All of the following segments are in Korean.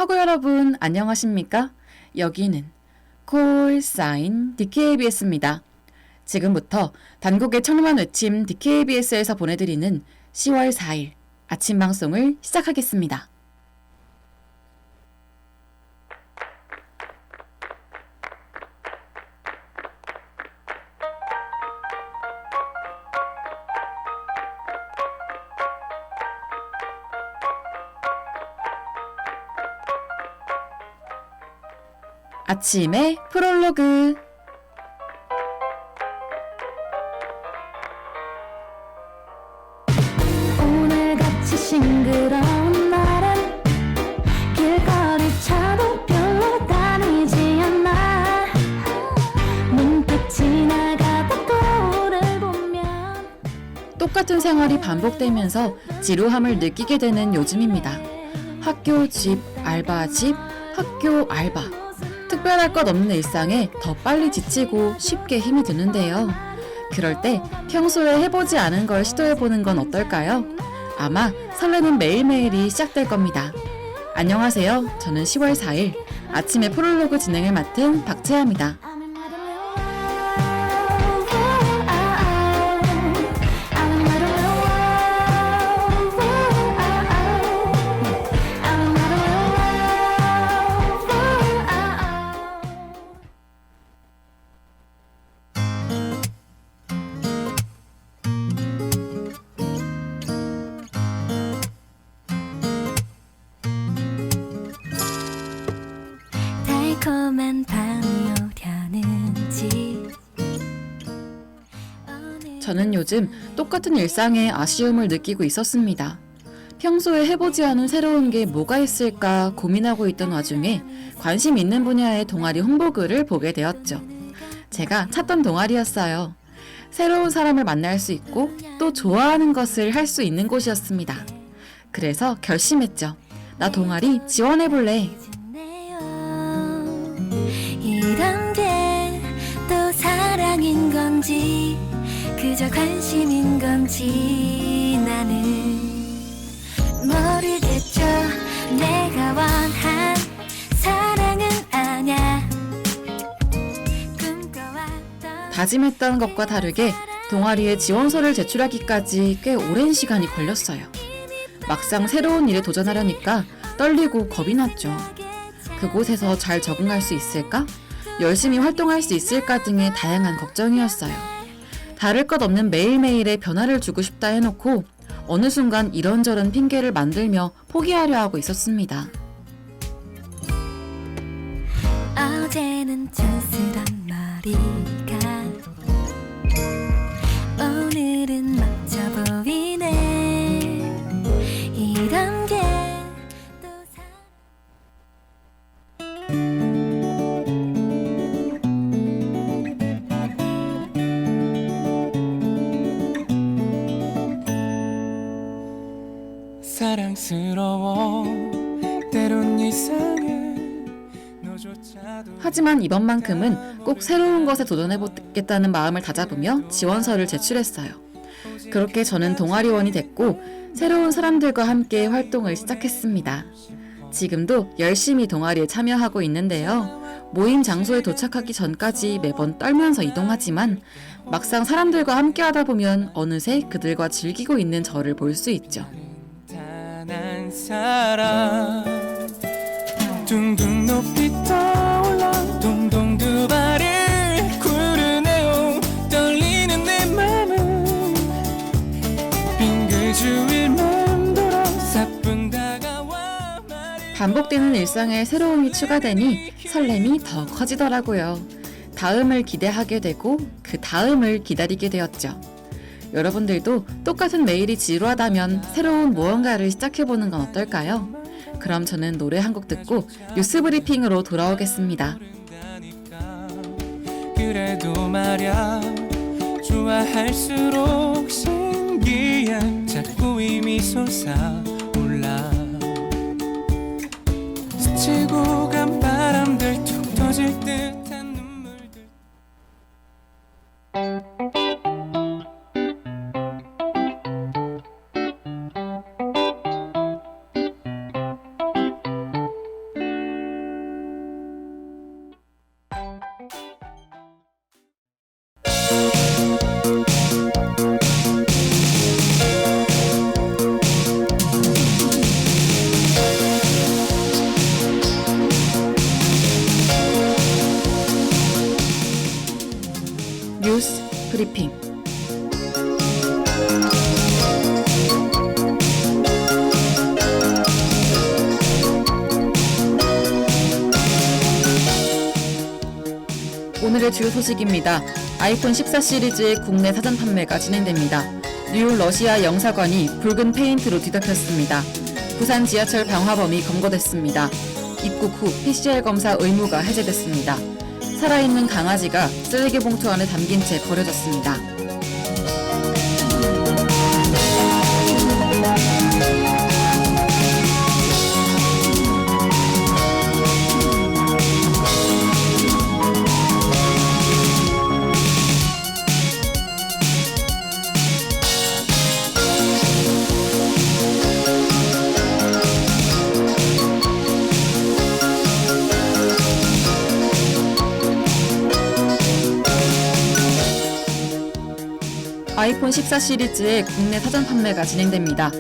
학우 여러분 안녕하십니까? 여기는 콜사인 DKBS입니다. 지금부터 단국의 청룡한 외침 DKBS에서 보내드리는 10월 4일 아침 방송을 시작하겠습니다. 아침의 프롤로그. 오늘같이 싱그러운 날은 길거리 차도 별로 다니지 않아. 문득 지나가다 거울을 보면 똑같은 생활이 반복되면서 지루함을 느끼게 되는 요즘입니다. 학교 집, 알바 집, 학교 알바. 특별할 것 없는 일상에 더 빨리 지치고 쉽게 힘이 드는데요. 그럴 때 평소에 해보지 않은 걸 시도해보는 건 어떨까요? 아마 설레는 매일매일이 시작될 겁니다. 안녕하세요. 저는 10월 4일 아침의 프롤로그 진행을 맡은 박채아입니다. 달콤한 밤이 오려는지. 저는 요즘 똑같은 일상에 아쉬움을 느끼고 있었습니다. 평소에 해보지 않은 새로운 게 뭐가 있을까 고민하고 있던 와중에 관심 있는 분야의 동아리 홍보글을 보게 되었죠. 제가 찾던 동아리였어요. 새로운 사람을 만날 수 있고 또 좋아하는 것을 할 수 있는 곳이었습니다. 그래서 결심했죠. 나 동아리 지원해볼래. 이런 게 또 사랑인 건지 그저 관심인 건지 나는 모르겠죠. 내가 원한 사랑은 아냐. 꿈꿔왔던 다짐했던 것과 다르게 동아리에 지원서를 제출하기까지 꽤 오랜 시간이 걸렸어요. 막상 새로운 일에 도전하려니까 떨리고 겁이 났죠. 그곳에서 잘 적응할 수 있을까? 열심히 활동할 수 있을까 등의 다양한 걱정이었어요. 다를 것 없는 매일매일에 변화를 주고 싶다 해놓고 어느 순간 이런저런 핑계를 만들며 포기하려 하고 있었습니다. 어제는 촌스런 머리가 오늘은 멋져 보이네. 이런 게 또 사랑스러워 때론 이상해 너조차도. 하지만 이번만큼은 꼭 새로운 것에 도전해보겠다는 마음을 다잡으며 지원서를 제출했어요. 그렇게 저는 동아리원이 됐고 새로운 사람들과 함께 활동을 시작했습니다. 지금도 열심히 동아리에 참여하고 있는데요. 모임 장소에 도착하기 전까지 매번 떨면서 이동하지만 막상 사람들과 함께 하다 보면 어느새 그들과 즐기고 있는 저를 볼 수 있죠. 단한 사람 둥둥 높이 떠올라 동동 두 발을 구르네요. 떨리는 내 맘은 빙글 주위를 맴돌아 사뿐 다가와 말을. 반복되는 일상에 새로움이 추가되니 설렘이 더 커지더라고요. 다음을 기대하게 되고 그 다음을 기다리게 되었죠. 여러분들도 똑같은 매일이 지루하다면 새로운 무언가를 시작해보는 건 어떨까요? 그럼 저는 노래 한 곡 듣고 뉴스 브리핑으로 돌아오겠습니다. 그래도 말야 좋아할수록 신기한 자꾸 이 미소 솟아올라. 스치고 간 바람들 툭 터질 듯한 눈물들. 브리핑. 오늘의 주요 소식입니다. 아이폰 14 시리즈의 국내 사전 판매가 진행됩니다. 뉴욕 러시아 영사관이 붉은 페인트로 뒤덮였습니다. 부산 지하철 방화범이 검거됐습니다. 입국 후 PCR 검사 의무가 해제됐습니다. 살아있는 강아지가 쓰레기 봉투 안에 담긴 채 버려졌습니다. 아이폰 14 시리즈의 국내 사전 판매가 진행됩니다.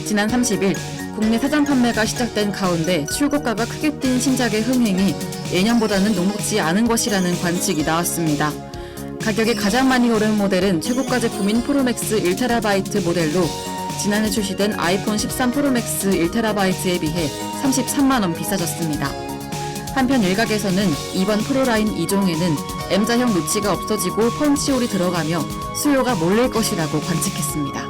지난 30일 국내 사전 판매가 시작된 가운데 출고가가 크게 뛴 신작의 흥행이 예년보다는 녹록지 않은 것이라는 관측이 나왔습니다. 가격이 가장 많이 오른 모델은 최고가 제품인 프로맥스 1TB 모델로 지난해 출시된 아이폰 13 프로맥스 1TB에 비해 33만 원 비싸졌습니다. 한편 일각에서는 이번 프로라인 2종에는 M자형 노치가 없어지고 펀치홀이 들어가며 수요가 몰릴 것이라고 관측했습니다.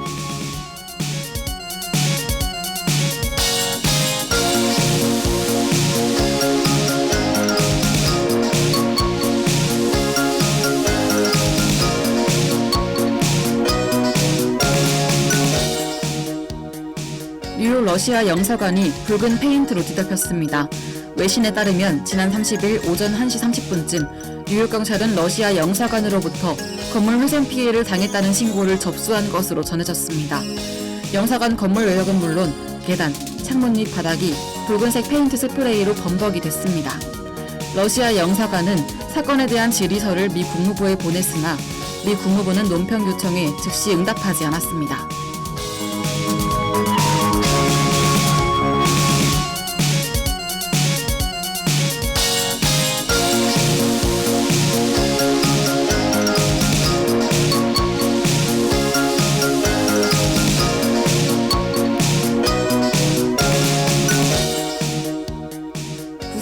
뉴욕 러시아 영사관이 붉은 페인트로 뒤덮였습니다. 외신에 따르면 지난 30일 오전 1시 30분쯤 뉴욕 경찰은 러시아 영사관으로부터 건물 훼손 피해를 당했다는 신고를 접수한 것으로 전해졌습니다. 영사관 건물 외벽은 물론 계단, 창문 및 바닥이 붉은색 페인트 스프레이로 범벅이 됐습니다. 러시아 영사관은 사건에 대한 질의서를 미 국무부에 보냈으나 미 국무부는 논평 요청에 즉시 응답하지 않았습니다.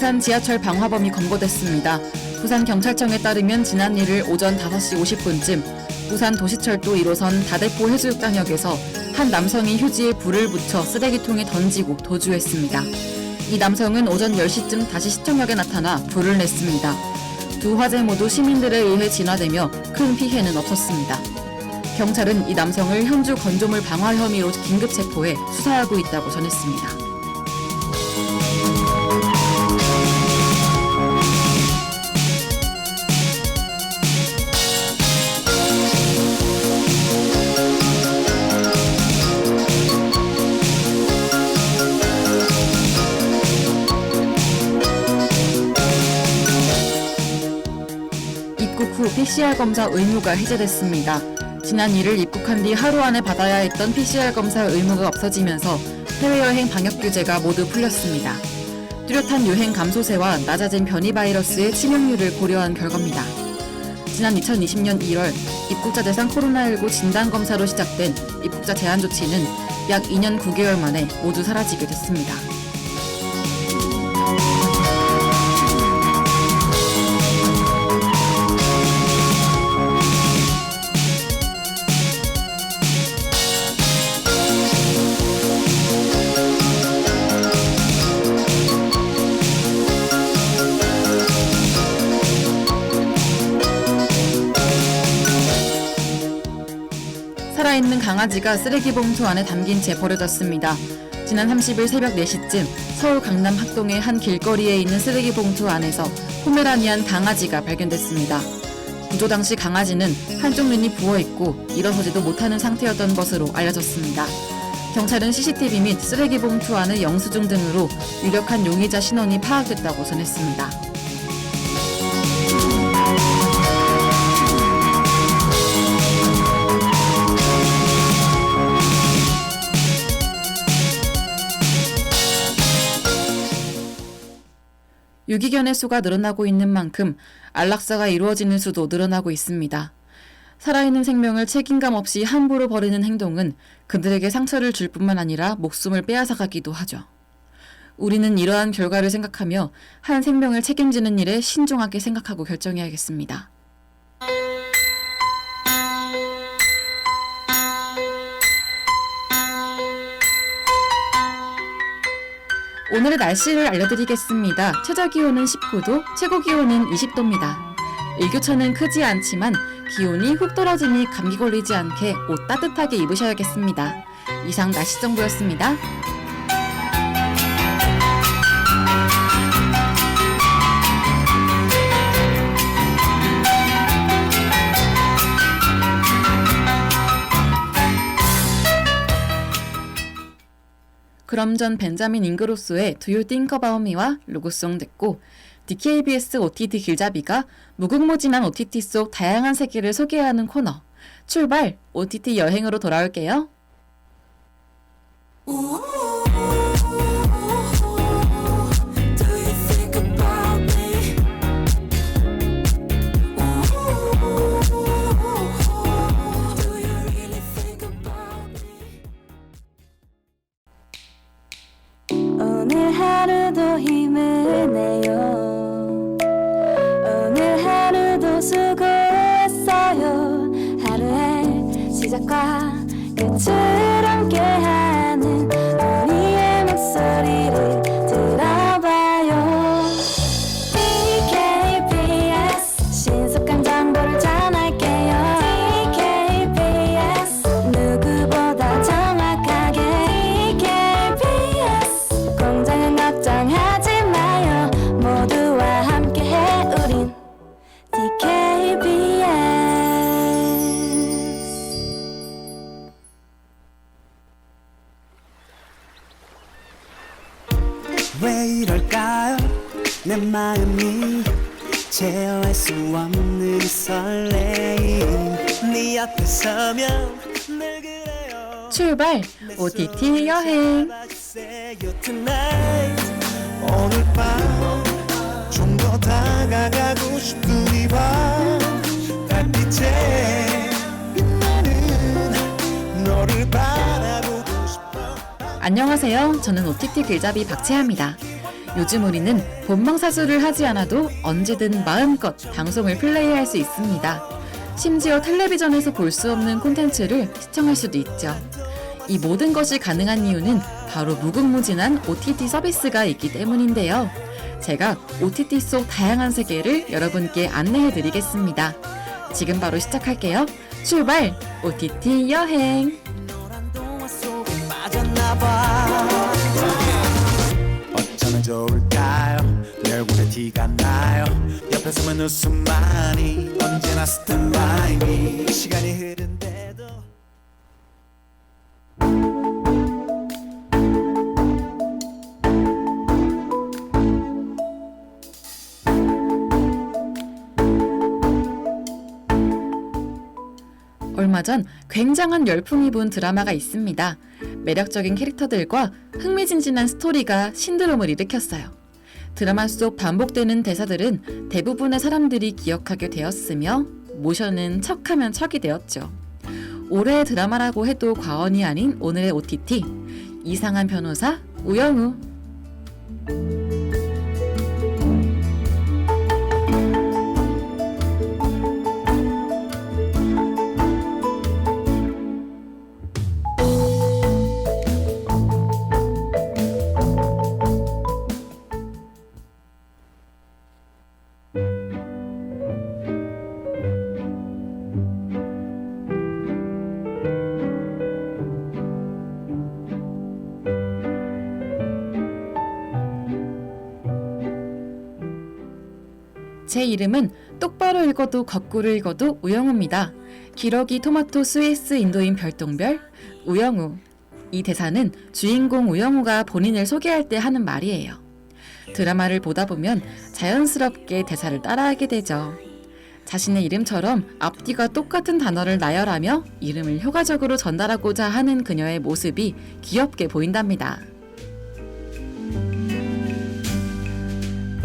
부산 지하철 방화범이 검거됐습니다. 부산경찰청에 따르면 지난 1일 오전 5시 50분쯤 부산 도시철도 1호선 다대포 해수욕장역에서 한 남성이 휴지에 불을 붙여 쓰레기통에 던지고 도주했습니다. 이 남성은 오전 10시쯤 다시 시청역에 나타나 불을 냈습니다. 두 화재 모두 시민들에 의해 진화되며 큰 피해는 없었습니다. 경찰은 이 남성을 현주 건조물 방화 혐의로 긴급 체포해 수사하고 있다고 전했습니다. 입국 후 PCR 검사 의무가 해제됐습니다. 지난 1일 입국한 뒤 하루 안에 받아야 했던 PCR 검사 의무가 없어지면서 해외여행 방역 규제가 모두 풀렸습니다. 뚜렷한 유행 감소세와 낮아진 변이 바이러스의 치명률을 고려한 결과입니다. 지난 2020년 1월 입국자 대상 코로나19 진단검사로 시작된 입국자 제한 조치는 약 2년 9개월 만에 모두 사라지게 됐습니다. 살아있는 강아지가 쓰레기 봉투 안에 담긴 채 버려졌습니다. 지난 30일 새벽 4시쯤 서울 강남 학동의 한 길거리에 있는 쓰레기 봉투 안에서 포메라니안 강아지가 발견됐습니다. 구조 당시 강아지는 한쪽 눈이 부어있고 일어서지도 못하는 상태였던 것으로 알려졌습니다. 경찰은 CCTV 및 쓰레기 봉투 안의 영수증 등으로 유력한 용의자 신원이 파악됐다고 전했습니다. 유기견의 수가 늘어나고 있는 만큼 안락사가 이루어지는 수도 늘어나고 있습니다. 살아있는 생명을 책임감 없이 함부로 버리는 행동은 그들에게 상처를 줄 뿐만 아니라 목숨을 빼앗아가기도 하죠. 우리는 이러한 결과를 생각하며 한 생명을 책임지는 일에 신중하게 생각하고 결정해야겠습니다. 오늘의 날씨를 알려드리겠습니다. 최저기온은 19도, 최고기온은 20도입니다. 일교차는 크지 않지만 기온이 훅 떨어지니 감기 걸리지 않게 옷 따뜻하게 입으셔야겠습니다. 이상 날씨 정보였습니다. 그럼 전 벤자민 잉그로스의 Do You Think About Me와 로고송 듣고 DKBS OTT 길잡이가 무궁무진한 OTT 속 다양한 세계를 소개하는 코너 출발! OTT 여행으로 돌아올게요. Do you think about me? Do you really think about me? 오늘 하루도 힘을 내요. 오늘 하루도 수고했어요. 하루의 시작과 끝을 함께하는 우리의 목소리를 들어봐요. DKBS 신속한 정보를 전할게요. DKBS 누구보다 정확하게 DKBS 공장은 걱정하지 마요. 모두와 함께해 우린 DKBS. 왜 이럴까요 내 마음이 제어할 수 없는 설레임 네 앞에 서면 늘 그래요 출발! OTT 여행! 오늘 밤 좀 더 다가가고 싶은 이 밤 달빛에 빛나는 너를 바라보고 싶어. 안녕하세요. 저는 OTT 길잡이 박채아입니다. 요즘 우리는 본방사수를 하지 않아도 언제든 마음껏 방송을 플레이할 수 있습니다. 심지어 텔레비전에서 볼 수 없는 콘텐츠를 시청할 수도 있죠. 이 모든 것이 가능한 이유는 바로 무궁무진한 OTT 서비스가 있기 때문인데요. 제가 OTT 속 다양한 세계를 여러분께 안내해 드리겠습니다. 지금 바로 시작할게요. 출발! OTT 여행! 어쩌면 좋을까요 내 얼굴에 티가 나요 옆에 서면 웃음만이 언제나 스탠바이미 시간이 흐른데도 얼마 전 굉장한 열풍이 분 드라마가 있습니다. 매력적인 캐릭터들과 흥미진진한 스토리가 신드롬을 일으켰어요. 드라마 속 반복되는 대사들은 대부분의 사람들이 기억하게 되었으며 모션은 척하면 척이 되었죠. 올해의 드라마라고 해도 과언이 아닌 오늘의 OTT 이상한 변호사 우영우. 제 이름은 똑바로 읽어도 거꾸로 읽어도 우영우입니다. 기러기 토마토 스위스 인도인 별똥별 우영우. 이 대사는 주인공 우영우가 본인을 소개할 때 하는 말이에요. 드라마를 보다 보면 자연스럽게 대사를 따라하게 되죠. 자신의 이름처럼 앞뒤가 똑같은 단어를 나열하며 이름을 효과적으로 전달하고자 하는 그녀의 모습이 귀엽게 보인답니다.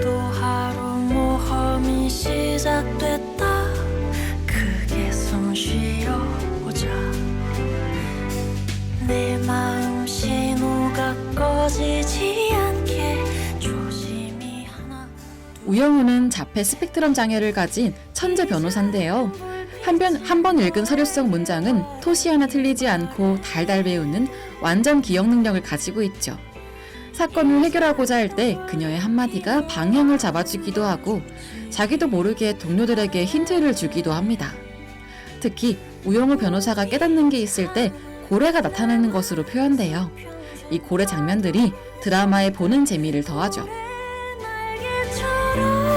또 하루 모험이 시작됐다. 크게 숨 쉬 꺼지지 않게 조심히 하나 우영우는 자폐 스펙트럼 장애를 가진 천재 변호사인데요. 한 번 읽은 서류 속 문장은 토시 하나 틀리지 않고 달달 외우는 완전 기억 능력을 가지고 있죠. 사건을 해결하고자 할 때 그녀의 한마디가 방향을 잡아주기도 하고 자기도 모르게 동료들에게 힌트를 주기도 합니다. 특히 우영우 변호사가 깨닫는 게 있을 때 고래가 나타나는 것으로 표현돼요. 이 고래 장면들이 드라마에 보는 재미를 더하죠. 날개처럼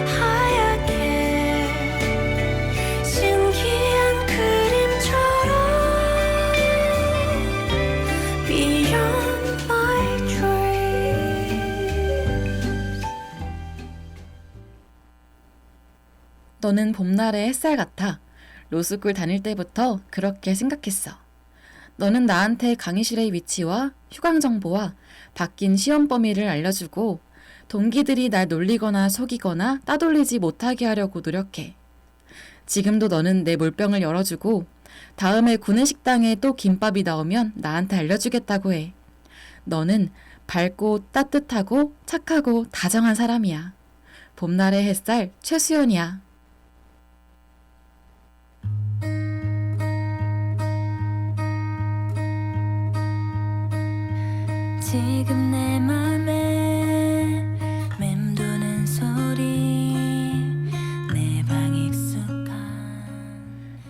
하얗게 신기한 그림처럼 Beyond my dreams 너는 봄날의 햇살 같아. 로스쿨 다닐 때부터 그렇게 생각했어. 너는 나한테 강의실의 위치와 휴강 정보와 바뀐 시험 범위를 알려주고 동기들이 날 놀리거나 속이거나 따돌리지 못하게 하려고 노력해. 지금도 너는 내 물병을 열어주고 다음에 구내식당에 또 김밥이 나오면 나한테 알려주겠다고 해. 너는 밝고 따뜻하고 착하고 다정한 사람이야. 봄날의 햇살 최수연이야. 지금 내 맘에 맴도는 소리 내 방 익숙한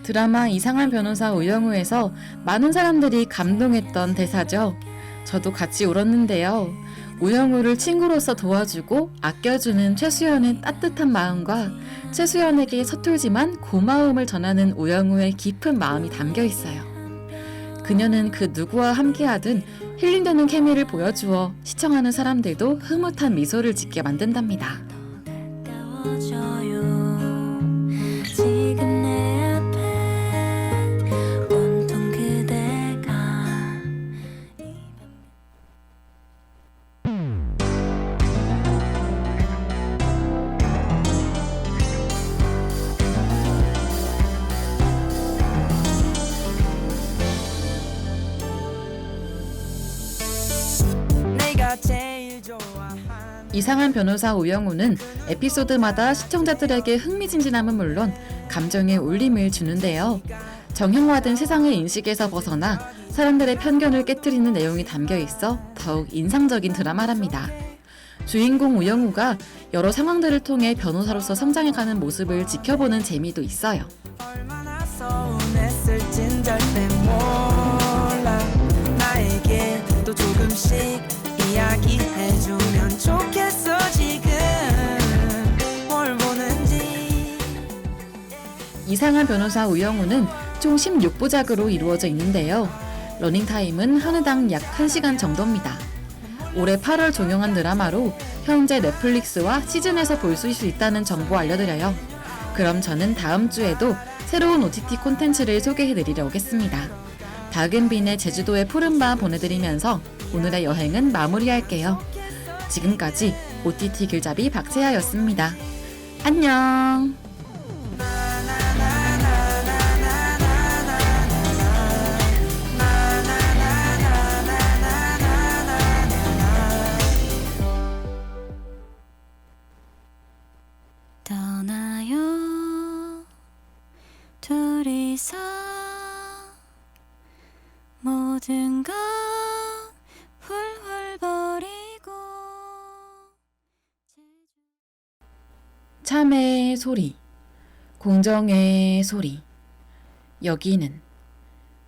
드라마 이상한 변호사 우영우에서 많은 사람들이 감동했던 대사죠. 저도 같이 울었는데요. 우영우를 친구로서 도와주고 아껴주는 최수연의 따뜻한 마음과 최수연에게 서툴지만 고마움을 전하는 우영우의 깊은 마음이 담겨 있어요. 그녀는 그 누구와 함께하든 힐링되는 케미를 보여주어 시청하는 사람들도 흐뭇한 미소를 짓게 만든답니다. 가까워져요 지금 내 앞에 온통 그대가 내가 제일 좋아하는 이상한 변호사 우영우는 에피소드마다 시청자들에게 흥미진진함은 물론 감정의 울림을 주는데요. 정형화된 세상의 인식에서 벗어나 사람들의 편견을 깨트리는 내용이 담겨 있어 더욱 인상적인 드라마랍니다. 주인공 우영우가 여러 상황들을 통해 변호사로서 성장해가는 모습을 지켜보는 재미도 있어요. 얼마나 서운했을진 절대 몰라 나에게 또 조금씩 이야기해주면 좋겠어 지금 뭘 보는지 이상한 변호사 우영우는 총 16부작으로 이루어져 있는데요. 러닝타임은 한 회당 약 1시간 정도입니다. 올해 8월 종영한 드라마로 현재 넷플릭스와 시즌에서 볼 수 있다는 정보 알려드려요. 그럼 저는 다음 주에도 새로운 OTT 콘텐츠를 소개해드리려 오겠습니다. 박은빈의 제주도의 푸른밤 보내드리면서 오늘의 여행은 마무리할게요. 지금까지 OTT 길잡이 박채아였습니다. 안녕! 떠나요 둘이서 모든 걸 훌훌 버리고 참의 소리, 공정의 소리. 여기는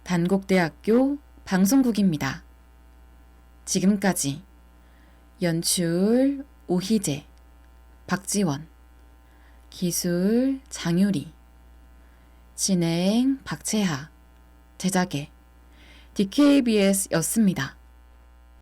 단국대학교 방송국입니다. 지금까지 연출 오희재, 박지원, 기술 장유리, 진행 박채하, 제작의 DKBS였습니다.